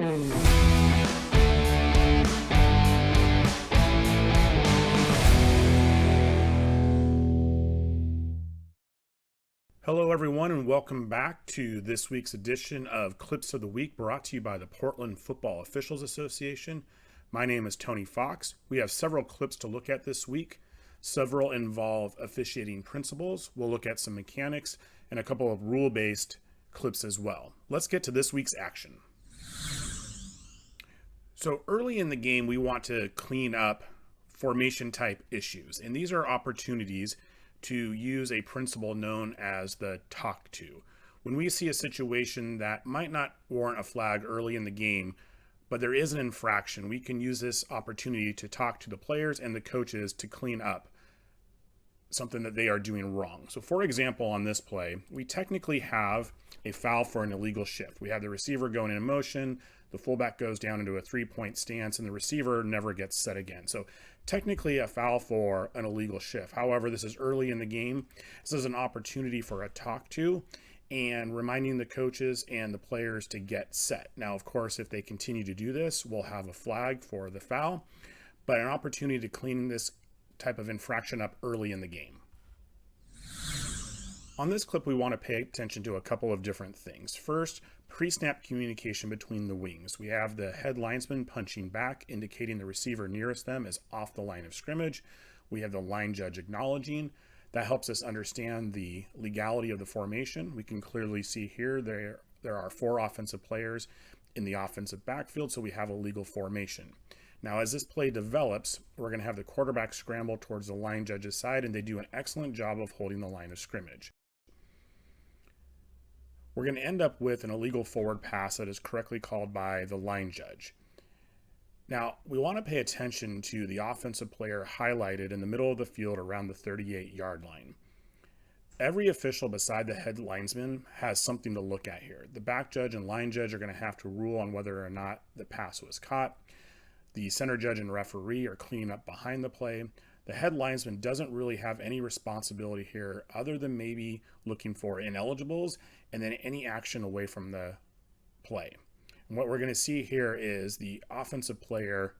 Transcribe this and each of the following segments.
Hello everyone, and welcome back to this week's edition of Clips of the Week, brought to you by the Portland Football Officials Association. My name is Tony Fox. We have several clips to look at this week. Several involve officiating principles. We'll look at some mechanics and a couple of rule-based clips as well. Let's get to this week's action. So early in the game, we want to clean up formation type issues, and these are opportunities to use a principle known as the talk to. When we see a situation that might not warrant a flag early in the game, but there is an infraction, we can use this opportunity to talk to the players and the coaches to clean up something that they are doing wrong. So for example, on this play, we technically have a foul for an illegal shift. We have the receiver going in motion, the fullback goes down into a 3-point stance, and the receiver never gets set again. So technically a foul for an illegal shift. However, this is early in the game. This is an opportunity for a talk to and reminding the coaches and the players to get set. Now, of course, if they continue to do this, we'll have a flag for the foul, but an opportunity to clean this type of infraction up early in the game. On this clip, we want to pay attention to a couple of different things. First, pre-snap communication between the wings. We have the head linesman punching back, indicating the receiver nearest them is off the line of scrimmage. We have the line judge acknowledging. That helps us understand the legality of the formation. We can clearly see here there are 4 offensive players in the offensive backfield, so we have a legal formation. Now, as this play develops, we're going to have the quarterback scramble towards the line judge's side, and they do an excellent job of holding the line of scrimmage. We're going to end up with an illegal forward pass that is correctly called by the line judge. Now, we want to pay attention to the offensive player highlighted in the middle of the field around the 38-yard line. Every official beside the head linesman has something to look at here. The back judge and line judge are going to have to rule on whether or not the pass was caught. The center judge and referee are cleaning up behind the play. The head linesman doesn't really have any responsibility here other than maybe looking for ineligibles and then any action away from the play. And what we're going to see here is the offensive player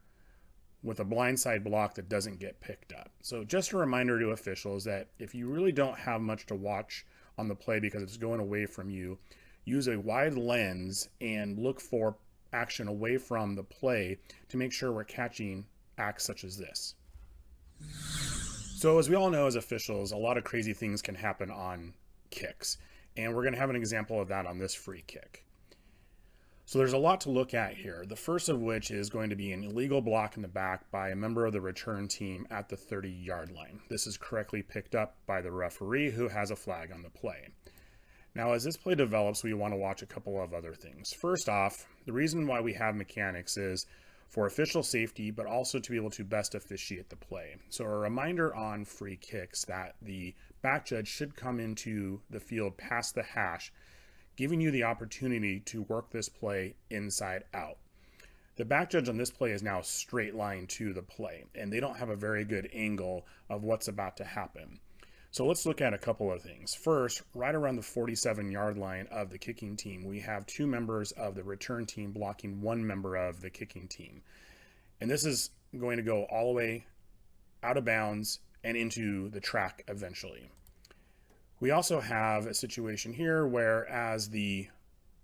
with a blindside block that doesn't get picked up. So just a reminder to officials that if you really don't have much to watch on the play because it's going away from you, use a wide lens and look for action away from the play to make sure we're catching acts such as this. So as we all know as officials, a lot of crazy things can happen on kicks, and we're going to have an example of that on this free kick. So there's a lot to look at here, the first of which is going to be an illegal block in the back by a member of the return team at the 30-yard line. This is correctly picked up by the referee, who has a flag on the play. Now, as this play develops, we want to watch a couple of other things. First off, the reason why we have mechanics is for official safety, but also to be able to best officiate the play. So a reminder on free kicks that the back judge should come into the field past the hash, giving you the opportunity to work this play inside out. The back judge on this play is now straight line to the play, and they don't have a very good angle of what's about to happen. So let's look at a couple of things. First, right around the 47-yard line of the kicking team, we have 2 members of the return team blocking 1 member of the kicking team. And this is going to go all the way out of bounds and into the track eventually. We also have a situation here where as the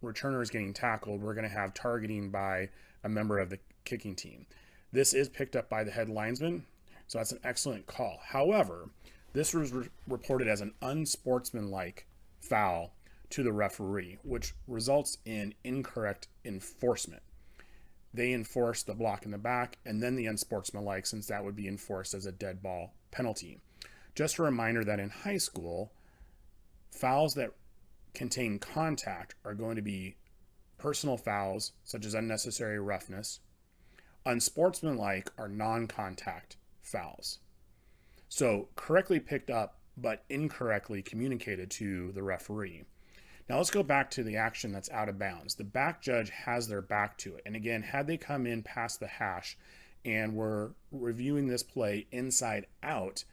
returner is getting tackled, we're going to have targeting by a member of the kicking team. This is picked up by the head linesman, so that's an excellent call. However, this was reported as an unsportsmanlike foul to the referee, which results in incorrect enforcement. They enforce the block in the back and then the unsportsmanlike, since that would be enforced as a dead ball penalty. Just a reminder that in high school, fouls that contain contact are going to be personal fouls, such as unnecessary roughness. Unsportsmanlike are non-contact fouls. So correctly picked up, but incorrectly communicated to the referee. Now let's go back to the action that's out of bounds. The back judge has their back to it. And again, had they come in past the hash and were reviewing this play inside out,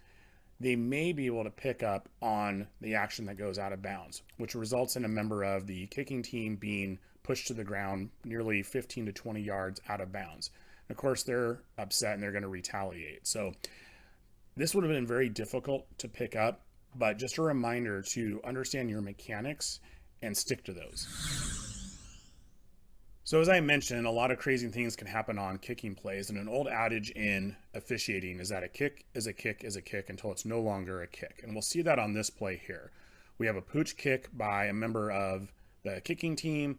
they may be able to pick up on the action that goes out of bounds, which results in a member of the kicking team being pushed to the ground nearly 15 to 20 yards out of bounds. And of course, they're upset and they're going to retaliate. So this would have been very difficult to pick up, but just a reminder to understand your mechanics and stick to those. So as I mentioned, a lot of crazy things can happen on kicking plays, and an old adage in officiating is that a kick is a kick is a kick until it's no longer a kick. And we'll see that on this play here. We have a pooch kick by a member of the kicking team.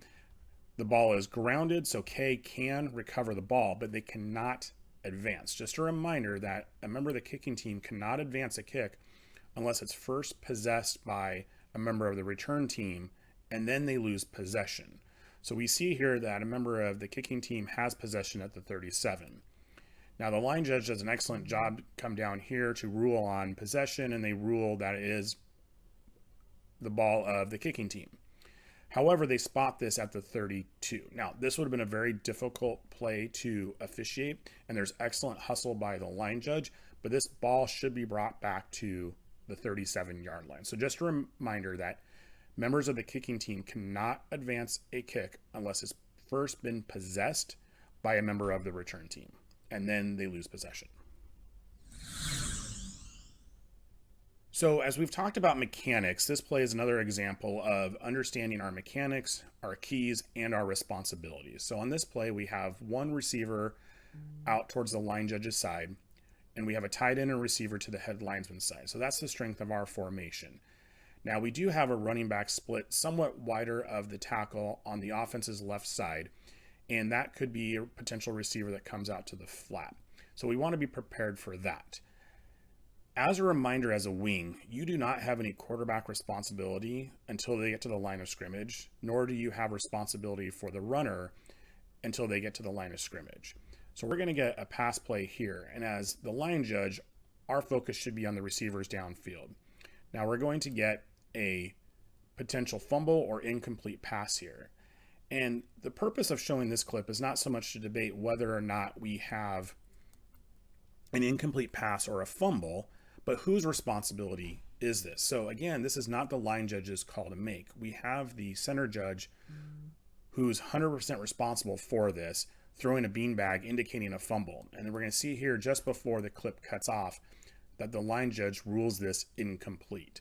The ball is grounded, so K can recover the ball, but they cannot advance. Just a reminder that a member of the kicking team cannot advance a kick unless it's first possessed by a member of the return team, and then they lose possession. So we see here that a member of the kicking team has possession at the 37. Now the line judge does an excellent job come down here to rule on possession, and they rule that it is the ball of the kicking team. However, they spot this at the 32. Now, this would have been a very difficult play to officiate, and there's excellent hustle by the line judge, but this ball should be brought back to the 37-yard line. So just a reminder that members of the kicking team cannot advance a kick unless it's first been possessed by a member of the return team, and then they lose possession. So as we've talked about mechanics, this play is another example of understanding our mechanics, our keys, and our responsibilities. So on this play, we have one receiver out towards the line judge's side, and we have a tight end and receiver to the head linesman's side. So that's the strength of our formation. Now we do have a running back split somewhat wider of the tackle on the offense's left side, and that could be a potential receiver that comes out to the flat. So we want to be prepared for that. As a reminder, as a wing, you do not have any quarterback responsibility until they get to the line of scrimmage, nor do you have responsibility for the runner until they get to the line of scrimmage. So we're going to get a pass play here, and as the line judge, our focus should be on the receivers downfield. Now we're going to get a potential fumble or incomplete pass here. And the purpose of showing this clip is not so much to debate whether or not we have an incomplete pass or a fumble, but whose responsibility is this? So again, this is not the line judge's call to make. We have the center judge who's 100% responsible for this, throwing a beanbag indicating a fumble. And then we're going to see here just before the clip cuts off that the line judge rules this incomplete.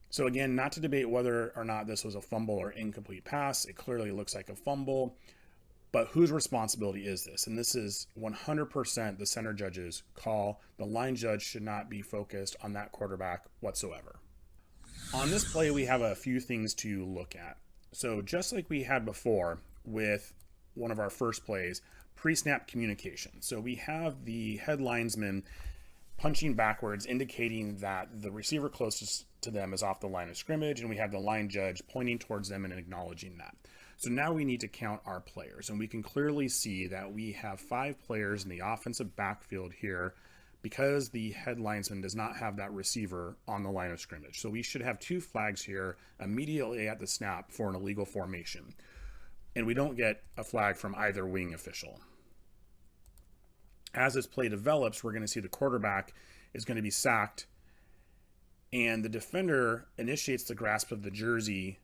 So again, not to debate whether or not this was a fumble or incomplete pass. It clearly looks like a fumble, but whose responsibility is this? And this is 100% the center judge's call. The line judge should not be focused on that quarterback whatsoever. On this play, we have a few things to look at. So just like we had before with one of our first plays, pre-snap communication. So we have the head linesman punching backwards, indicating that the receiver closest to them is off the line of scrimmage, and we have the line judge pointing towards them and acknowledging that. So now we need to count our players, and we can clearly see that we have 5 players in the offensive backfield here because the head linesman does not have that receiver on the line of scrimmage. So we should have 2 flags here immediately at the snap for an illegal formation, and we don't get a flag from either wing official. As this play develops, we're going to see the quarterback is going to be sacked, and the defender initiates the grasp of the jersey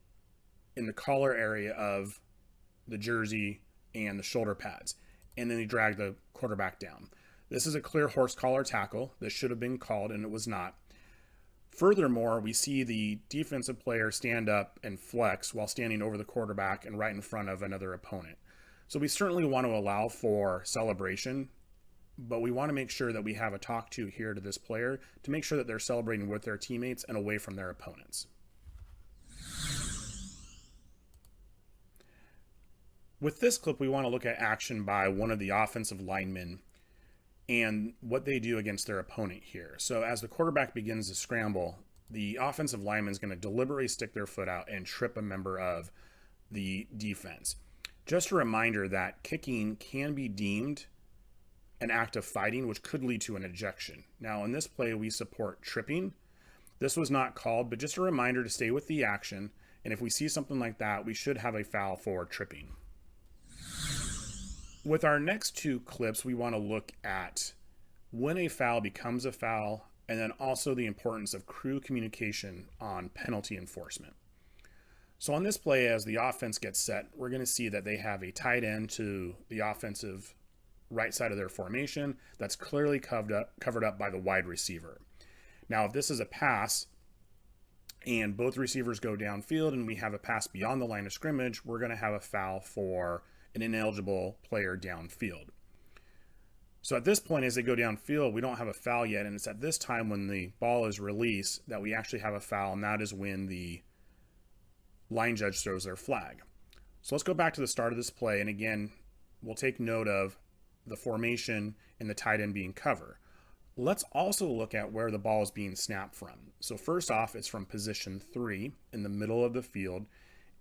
in the collar area of the jersey and the shoulder pads, and then they drag the quarterback down. This is a clear horse collar tackle. This should have been called, and it was not. Furthermore, we see the defensive player stand up and flex while standing over the quarterback and right in front of another opponent. So we certainly want to allow for celebration, but we want to make sure that we have a talk to here to this player to make sure that they're celebrating with their teammates and away from their opponents. With this clip, we want to look at action by one of the offensive linemen and what they do against their opponent here. So as the quarterback begins to scramble, the offensive lineman is going to deliberately stick their foot out and trip a member of the defense. Just a reminder that kicking can be deemed an act of fighting, which could lead to an ejection. Now in this play, we support tripping. This was not called, but just a reminder to stay with the action. And if we see something like that, we should have a foul for tripping. With our next 2 clips, we want to look at when a foul becomes a foul, and then also the importance of crew communication on penalty enforcement. So on this play, as the offense gets set, we're going to see that they have a tight end to the offensive right side of their formation that's clearly covered up by the wide receiver. Now, if this is a pass and both receivers go downfield and we have a pass beyond the line of scrimmage, we're going to have a foul for an ineligible player downfield. So at this point, as they go downfield, we don't have a foul yet, and it's at this time when the ball is released that we actually have a foul, and that is when the line judge throws their flag. So let's go back to the start of this play, and again, we'll take note of the formation and the tight end being cover. Let's also look at where the ball is being snapped from. So first off, it's from position 3 in the middle of the field,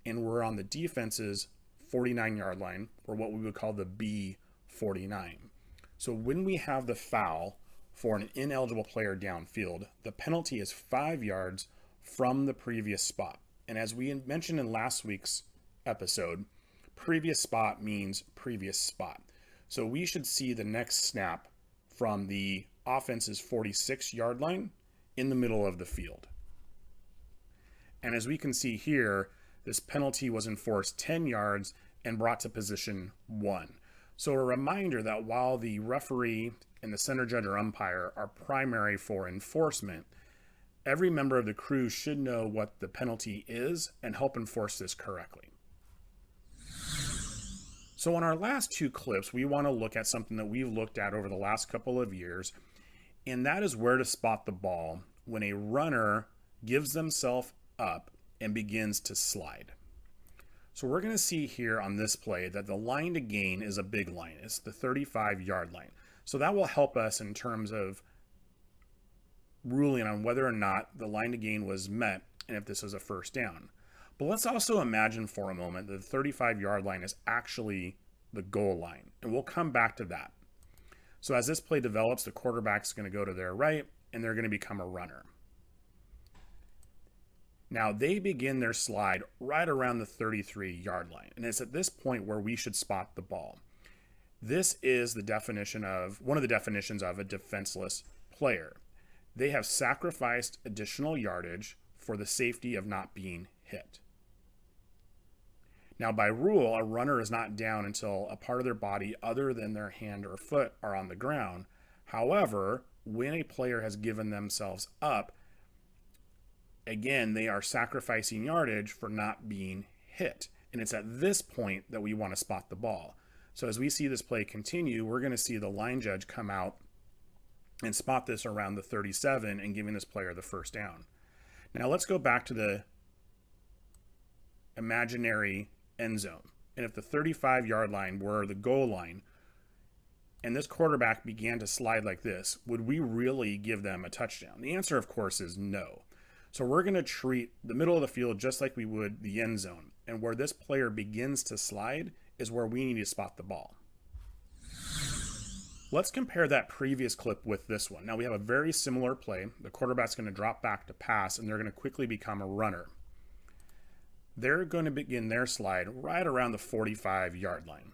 and we're on the defense's 49-yard line, or what we would call the B49. So when we have the foul for an ineligible player downfield, the penalty is 5 yards from the previous spot. And as we mentioned in last week's episode, previous spot means previous spot. So we should see the next snap from the offense's 46-yard line in the middle of the field. And as we can see here, this penalty was enforced 10 yards and brought to position 1. So a reminder that while the referee and the center judge or umpire are primary for enforcement, every member of the crew should know what the penalty is and help enforce this correctly. So in our last 2 clips, we want to look at something that we've looked at over the last couple of years, and that is where to spot the ball when a runner gives themselves up and begins to slide. So we're going to see here on this play that the line to gain is a big line. It's the 35-yard line. So that will help us in terms of ruling on whether or not the line to gain was met and if this is a first down. But let's also imagine for a moment that the 35-yard line is actually the goal line, and we'll come back to that. So as this play develops, the quarterback's going to go to their right, and they're going to become a runner. Now, they begin their slide right around the 33-yard line, and it's at this point where we should spot the ball. This is the definition of, one of the definitions of a defenseless player. They have sacrificed additional yardage for the safety of not being hit. Now, by rule, a runner is not down until a part of their body other than their hand or foot are on the ground. However, when a player has given themselves up, again, they are sacrificing yardage for not being hit. And it's at this point that we want to spot the ball. So as we see this play continue, we're going to see the line judge come out and spot this around the 37 and giving this player the first down. Now let's go back to the imaginary end zone. And if the 35-yard line were the goal line and this quarterback began to slide like this, would we really give them a touchdown? The answer, of course, is no. So we're going to treat the middle of the field just like we would the end zone. And where this player begins to slide is where we need to spot the ball. Let's compare that previous clip with this one. Now we have a very similar play. The quarterback's going to drop back to pass, and they're going to quickly become a runner. They're going to begin their slide right around the 45-yard line.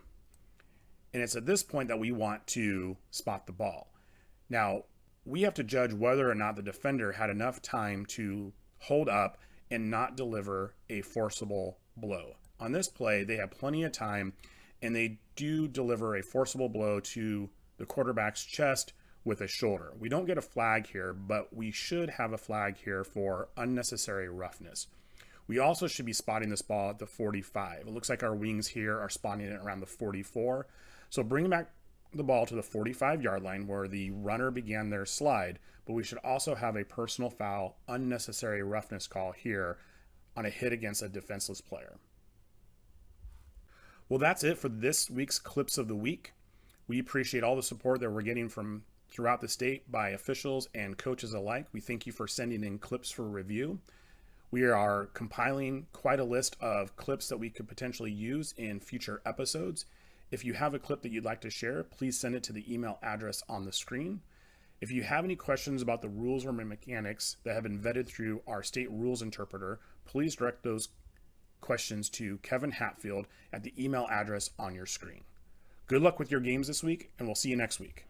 And it's at this point that we want to spot the ball. Now, we have to judge whether or not the defender had enough time to hold up and not deliver a forcible blow. On this play, they have plenty of time, and they do deliver a forcible blow to the quarterback's chest with a shoulder. We don't get a flag here, but we should have a flag here for unnecessary roughness. We also should be spotting this ball at the 45. It looks like our wings here are spotting it around the 44. So bring back the ball to the 45-yard line where the runner began their slide, but we should also have a personal foul, unnecessary roughness call here on a hit against a defenseless player. Well, that's it for this week's Clips of the Week. We appreciate all the support that we're getting from throughout the state by officials and coaches alike. We thank you for sending in clips for review. We are compiling quite a list of clips that we could potentially use in future episodes. If you have a clip that you'd like to share, please send it to the email address on the screen. If you have any questions about the rules or mechanics that have been vetted through our state rules interpreter, please direct those questions to Kevin Hatfield at the email address on your screen. Good luck with your games this week, and we'll see you next week.